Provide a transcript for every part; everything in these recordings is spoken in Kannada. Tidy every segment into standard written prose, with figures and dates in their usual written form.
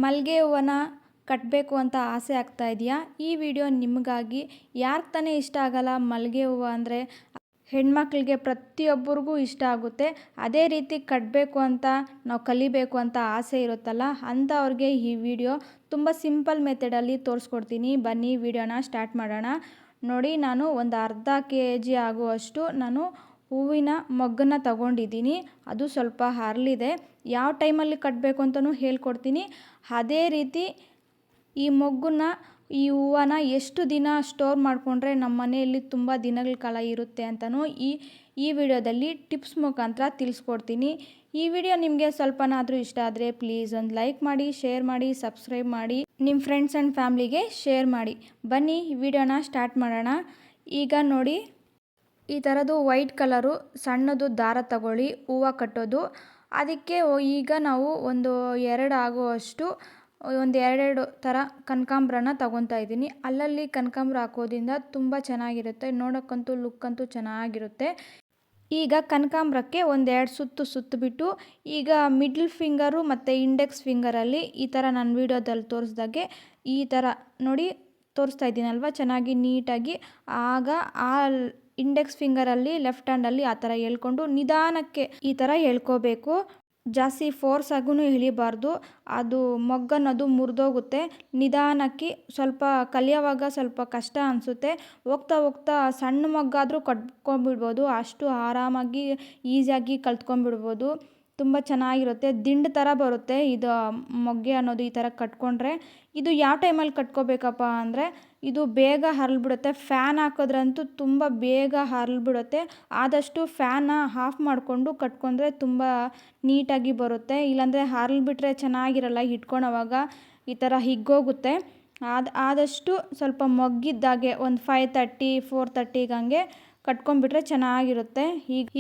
ಮಲ್ಲಿಗೆ ಹೂವನ್ನ ಕಟ್ಟಬೇಕು ಅಂತ ಆಸೆ ಆಗ್ತಾ ಇದೆಯಾ? ಈ ವಿಡಿಯೋ ನಿಮಗಾಗಿ. ಯಾರಿಗೆ ತಾನೇ ಇಷ್ಟ ಆಗಲ್ಲ ಮಲ್ಲಿಗೆ ಹೂವು ಅಂದರೆ? ಹೆಣ್ಮಕ್ಳಿಗೆ ಪ್ರತಿಯೊಬ್ಬರಿಗೂ ಇಷ್ಟ ಆಗುತ್ತೆ. ಅದೇ ರೀತಿ ಕಟ್ಟಬೇಕು ಅಂತ ನಾವು ಕಲಿಬೇಕು ಅಂತ ಆಸೆ ಇರುತ್ತಲ್ಲ, ಅಂಥವ್ರಿಗೆ ಈ ವಿಡಿಯೋ ತುಂಬ ಸಿಂಪಲ್ ಮೆಥಡಲ್ಲಿ ತೋರಿಸ್ಕೊಡ್ತೀನಿ. ಬನ್ನಿ ವಿಡಿಯೋನ ಸ್ಟಾರ್ಟ್ ಮಾಡೋಣ. ನೋಡಿ, ನಾನು ಒಂದು ಅರ್ಧ kg ಆಗುವಷ್ಟು ನಾನು ಹೂವಿನ ಮೊಗ್ಗನ್ನು ತಗೊಂಡಿದ್ದೀನಿ. ಅದು ಸ್ವಲ್ಪ ಹರಳಿದೆ. ಯಾವ ಟೈಮಲ್ಲಿ ಕಟ್ಟಬೇಕು ಅಂತಲೂ ಹೇಳ್ಕೊಡ್ತೀನಿ. ಅದೇ ರೀತಿ ಈ ಮೊಗ್ಗನ್ನ, ಈ ಹೂವನ್ನ ಎಷ್ಟು ದಿನ ಸ್ಟೋರ್ ಮಾಡಿಕೊಂಡ್ರೆ ನಮ್ಮ ಮನೆಯಲ್ಲಿ ತುಂಬ ದಿನಗಳ ಕಾಲ ಇರುತ್ತೆ ಅಂತಲೂ ಈ ವಿಡಿಯೋದಲ್ಲಿ ಟಿಪ್ಸ್ ಮುಖಾಂತರ ತಿಳಿಸ್ಕೊಡ್ತೀನಿ. ಈ ವಿಡಿಯೋ ನಿಮಗೆ ಸ್ವಲ್ಪನಾದರೂ ಇಷ್ಟ ಆದರೆ ಪ್ಲೀಸ್ ಒಂದು ಲೈಕ್ ಮಾಡಿ, ಶೇರ್ ಮಾಡಿ, ಸಬ್ಸ್ಕ್ರೈಬ್ ಮಾಡಿ, ನಿಮ್ಮ ಫ್ರೆಂಡ್ಸ್ ಆ್ಯಂಡ್ ಫ್ಯಾಮ್ಲಿಗೆ ಶೇರ್ ಮಾಡಿ. ಬನ್ನಿ ವಿಡಿಯೋನ ಸ್ಟಾರ್ಟ್ ಮಾಡೋಣ. ಈಗ ನೋಡಿ, ಈ ಥರದ್ದು ವೈಟ್ ಕಲರು ಸಣ್ಣದು ದಾರ ತಗೊಳ್ಳಿ ಹೂವು ಕಟ್ಟೋದು. ಅದಕ್ಕೆ ಈಗ ನಾವು ಒಂದು 2 ಆಗುವಷ್ಟು ಒಂದು 2 ಥರ ಕನಕಾಂಬ್ರನ ತಗೊತಾ ಇದ್ದೀನಿ. ಅಲ್ಲಲ್ಲಿ ಕನಕಾಂಬ್ರ ಹಾಕೋದ್ರಿಂದ ತುಂಬ ಚೆನ್ನಾಗಿರುತ್ತೆ, ನೋಡೋಕ್ಕಂತೂ ಲುಕ್ಕಂತೂ ಚೆನ್ನಾಗಿರುತ್ತೆ. ಈಗ ಕನಕಾಂಬ್ರಕ್ಕೆ ಒಂದು 2 ಸುತ್ತಬಿಟ್ಟು, ಈಗ ಮಿಡ್ಲ್ ಫಿಂಗರು ಮತ್ತು ಇಂಡೆಕ್ಸ್ ಫಿಂಗರಲ್ಲಿ ಈ ಥರ ನಾನು ವಿಡಿಯೋದಲ್ಲಿ ತೋರಿಸ್ದಾಗೆ ಈ ಥರ ನೋಡಿ ತೋರಿಸ್ತಾ ಇದ್ದೀನಲ್ವ, ಚೆನ್ನಾಗಿ ನೀಟಾಗಿ. ಆಗ ಆ ಇಂಡೆಕ್ಸ್ ಫಿಂಗರಲ್ಲಿ ಲೆಫ್ಟ್ ಹ್ಯಾಂಡಲ್ಲಿ ಆ ಥರ ಎಳ್ಕೊಂಡು ನಿಧಾನಕ್ಕೆ ಈ ಥರ ಎಳ್ಕೋಬೇಕು. ಜಾಸ್ತಿ ಫೋರ್ಸ್ ಆಗೂ ಎಳಿಬಾರ್ದು, ಅದು ಮೊಗ್ಗನ್ನೋದು ಮುರಿದೋಗುತ್ತೆ. ನಿಧಾನಕ್ಕೆ, ಸ್ವಲ್ಪ ಕಲಿಯೋವಾಗ ಸ್ವಲ್ಪ ಕಷ್ಟ ಅನಿಸುತ್ತೆ. ಹೋಗ್ತಾ ಹೋಗ್ತಾ ಸಣ್ಣ ಮೊಗ್ಗಾದರೂ ಕಟ್ಕೊಂಡ್ಬಿಡ್ಬೋದು, ಅಷ್ಟು ಆರಾಮಾಗಿ ಈಸಿಯಾಗಿ ಕಲ್ತ್ಕೊಂಡ್ಬಿಡ್ಬೋದು. ತುಂಬ ಚೆನ್ನಾಗಿರುತ್ತೆ, ದಿಂಡು ಥರ ಬರುತ್ತೆ ಇದು ಮೊಗ್ಗೆ ಅನ್ನೋದು. ಈ ಥರ ಕಟ್ಕೊಂಡ್ರೆ ಇದು ಯಾವ ಟೈಮಲ್ಲಿ ಕಟ್ಕೋಬೇಕಪ್ಪ ಅಂದರೆ, ಇದು ಬೇಗ ಹರಳ್ಬಿಡುತ್ತೆ. ಫ್ಯಾನ್ ಹಾಕೋದ್ರಂತೂ ತುಂಬ ಬೇಗ ಹರಳ್ಬಿಡುತ್ತೆ. ಆದಷ್ಟು ಫ್ಯಾನ್ನ ಆಫ್ ಮಾಡಿಕೊಂಡು ಕಟ್ಕೊಂಡ್ರೆ ತುಂಬ ನೀಟಾಗಿ ಬರುತ್ತೆ. ಇಲ್ಲಾಂದರೆ ಹರಳ್ಬಿಟ್ರೆ ಚೆನ್ನಾಗಿರಲ್ಲ, ಇಟ್ಕೊಳೋವಾಗ ಈ ಥರ ಹಿಗ್ಗೋಗುತ್ತೆ. ಆದಷ್ಟು ಸ್ವಲ್ಪ ಮೊಗ್ಗಿದ್ದಾಗೆ ಒಂದು 5:30 4:30 ಹಂಗೆ ಕಟ್ಕೊಂಡ್ಬಿಟ್ರೆ ಚೆನ್ನಾಗಿರುತ್ತೆ.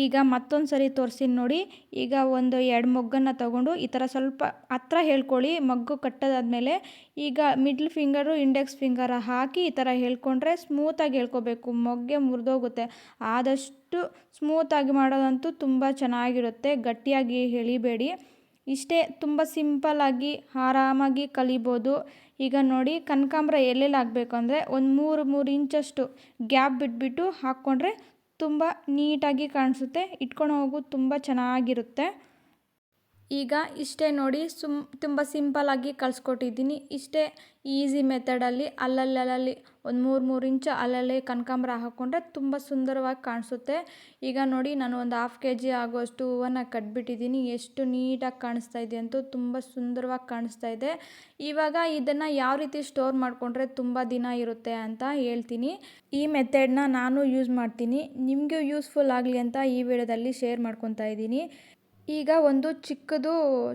ಈಗ ಮತ್ತೊಂದು ಸರಿ ತೋರಿಸ್ತೀನಿ ನೋಡಿ. ಈಗ ಒಂದು 2 ಮೊಗ್ಗನ್ನು ತಗೊಂಡು ಈ ಥರ ಸ್ವಲ್ಪ ಹತ್ರ ಹೇಳ್ಕೊಳ್ಳಿ. ಮೊಗ್ಗು ಕಟ್ಟೋದಾದ್ಮೇಲೆ ಈಗ ಮಿಡ್ಲ್ ಫಿಂಗರು ಇಂಡೆಕ್ಸ್ ಫಿಂಗರ್ ಹಾಕಿ ಈ ಥರ ಹೇಳ್ಕೊಂಡ್ರೆ ಸ್ಮೂತಾಗಿ ಹೇಳ್ಕೋಬೇಕು, ಮೊಗ್ಗೆ ಮುರಿದೋಗುತ್ತೆ. ಆದಷ್ಟು ಸ್ಮೂತಾಗಿ ಮಾಡೋದಂತೂ ತುಂಬ ಚೆನ್ನಾಗಿರುತ್ತೆ, ಗಟ್ಟಿಯಾಗಿ ಎಳಿಬೇಡಿ. ಇಷ್ಟೇ, ತುಂಬ ಸಿಂಪಲ್ಲಾಗಿ ಆರಾಮಾಗಿ ಕಲಿಬೋದು. ಈಗ ನೋಡಿ, ಕನಕಾಂಬ್ರ ಎಲ್ಲೆಲ್ಲಿ ಹಾಕಬೇಕು ಅಂದರೆ ಒಂದು 3 ಇಂಚಷ್ಟು ಗ್ಯಾಪ್ ಬಿಟ್ಬಿಟ್ಟು ಹಾಕ್ಕೊಂಡ್ರೆ ತುಂಬ ನೀಟಾಗಿ ಕಾಣಿಸುತ್ತೆ, ಇಟ್ಕೊಂಡು ಹೋಗು ತುಂಬ ಚೆನ್ನಾಗಿರುತ್ತೆ. ಈಗ ಇಷ್ಟೇ ನೋಡಿ, ತುಂಬ ಸಿಂಪಲ್ಲಾಗಿ ಕಲಿಸ್ಕೊಟ್ಟಿದ್ದೀನಿ. ಇಷ್ಟೇ ಈಸಿ ಮೆಥಡಲ್ಲಿ ಅಲ್ಲಲ್ಲಿ ಒಂದು 3 ಇಂಚು ಅಲ್ಲಲ್ಲೇ ಕನಕಾಂಬ್ರ ಹಾಕ್ಕೊಂಡ್ರೆ ತುಂಬ ಸುಂದರವಾಗಿ ಕಾಣಿಸುತ್ತೆ. ಈಗ ನೋಡಿ, ನಾನು ಒಂದು 1/2 kg ಆಗುವಷ್ಟು ಹೂವನ್ನು ಕಟ್ಬಿಟ್ಟಿದ್ದೀನಿ. ಎಷ್ಟು ನೀಟಾಗಿ ಕಾಣಿಸ್ತಾ ಇದೆ ಅಂತೂ, ತುಂಬ ಸುಂದರವಾಗಿ ಕಾಣಿಸ್ತಾ ಇದೆ. ಇವಾಗ ಇದನ್ನು ಯಾವ ರೀತಿ ಸ್ಟೋರ್ ಮಾಡಿಕೊಂಡ್ರೆ ತುಂಬ ದಿನ ಇರುತ್ತೆ ಅಂತ ಹೇಳ್ತೀನಿ. ಈ ಮೆಥಡನ್ನ ನಾನು ಯೂಸ್ ಮಾಡ್ತೀನಿ, ನಿಮಗೂ ಯೂಸ್ಫುಲ್ ಆಗಲಿ ಅಂತ ಈ ವಿಡಿಯೋದಲ್ಲಿ ಶೇರ್ ಮಾಡ್ಕೊತಾ ಇದ್ದೀನಿ. ಈಗ ಒಂದು ಚಿಕ್ಕದು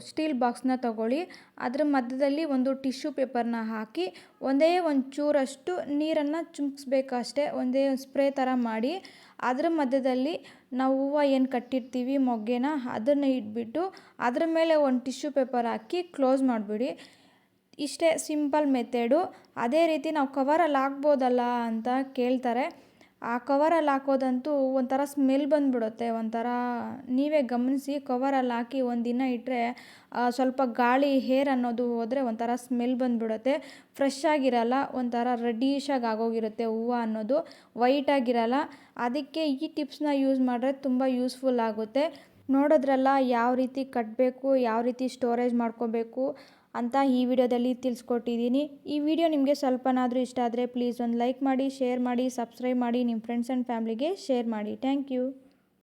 ಸ್ಟೀಲ್ ಬಾಕ್ಸ್ನ ತಗೊಳ್ಳಿ. ಅದರ ಮಧ್ಯದಲ್ಲಿ ಒಂದು ಟಿಶ್ಯೂ ಪೇಪರ್ನ ಹಾಕಿ ಒಂದೇ ಒಂದು ಚೂರಷ್ಟು ನೀರನ್ನು ಚಿಮ್ಕಿಸ್ಬೇಕಷ್ಟೇ, ಒಂದೇ ಸ್ಪ್ರೇ ಥರ ಮಾಡಿ. ಅದರ ಮಧ್ಯದಲ್ಲಿ ನಾವು ಹೂವು ಏನು ಕಟ್ಟಿರ್ತೀವಿ ಮೊಗ್ಗೆನ, ಅದನ್ನು ಇಟ್ಬಿಟ್ಟು ಅದ್ರ ಮೇಲೆ ಒಂದು ಟಿಶ್ಯೂ ಪೇಪರ್ ಹಾಕಿ ಕ್ಲೋಸ್ ಮಾಡಿಬಿಡಿ. ಇಷ್ಟೇ ಸಿಂಪಲ್ ಮೆಥಡು. ಅದೇ ರೀತಿ ನಾವು ಕವರಲ್ಲಿ ಹಾಕ್ಬೋದಲ್ಲ ಅಂತ ಕೇಳ್ತಾರೆ. ಆ ಕವರಲ್ಲಿ ಹಾಕೋದಂತೂ ಒಂಥರ ಸ್ಮೆಲ್ ಬಂದುಬಿಡುತ್ತೆ. ಒಂಥರ ನೀವೇ ಗಮನಿಸಿ, ಕವರಲ್ಲಿ ಹಾಕಿ ಒಂದಿನ ಇಟ್ಟರೆ ಸ್ವಲ್ಪ ಗಾಳಿ ಹೇರ್ ಅನ್ನೋದು ಹೋದರೆ ಒಂಥರ ಸ್ಮೆಲ್ ಬಂದುಬಿಡುತ್ತೆ. ಫ್ರೆಶ್ ಆಗಿರಲ್ಲ, ಒಂಥರ ರೆಡ್ಡಿಶಾಗಿ ಆಗೋಗಿರುತ್ತೆ ಹೂವು ಅನ್ನೋದು, ವೈಟಾಗಿರಲ್ಲ. ಅದಕ್ಕೆ ಈ ಟಿಪ್ಸ್ನ ಯೂಸ್ ಮಾಡಿದ್ರೆ ತುಂಬ ಯೂಸ್ಫುಲ್ ಆಗುತ್ತೆ. ನೋಡಿದ್ರಲ್ಲ ಯಾವ ರೀತಿ ಕಟ್ಟಬೇಕು, ಯಾವ ರೀತಿ ಸ್ಟೋರೇಜ್ ಮಾಡ್ಕೋಬೇಕು ಅಂತ ಈ ವಿಡಿಯೋದಲ್ಲಿ ತಿಳಿಸ್ಕೊಟ್ಟಿದ್ದೀನಿ. ಈ ವಿಡಿಯೋ ನಿಮಗೆ ಸ್ವಲ್ಪನಾದರೂ ಇಷ್ಟ ಆದರೆ ಪ್ಲೀಸ್ ಒಂದು ಲೈಕ್ ಮಾಡಿ, ಶೇರ್ ಮಾಡಿ, ಸಬ್ಸ್ಕ್ರೈಬ್ ಮಾಡಿ, ನಿಮ್ಮ ಫ್ರೆಂಡ್ಸ್ ಆ್ಯಂಡ್ ಫ್ಯಾಮ್ಲಿಗೆ ಶೇರ್ ಮಾಡಿ. Thank you.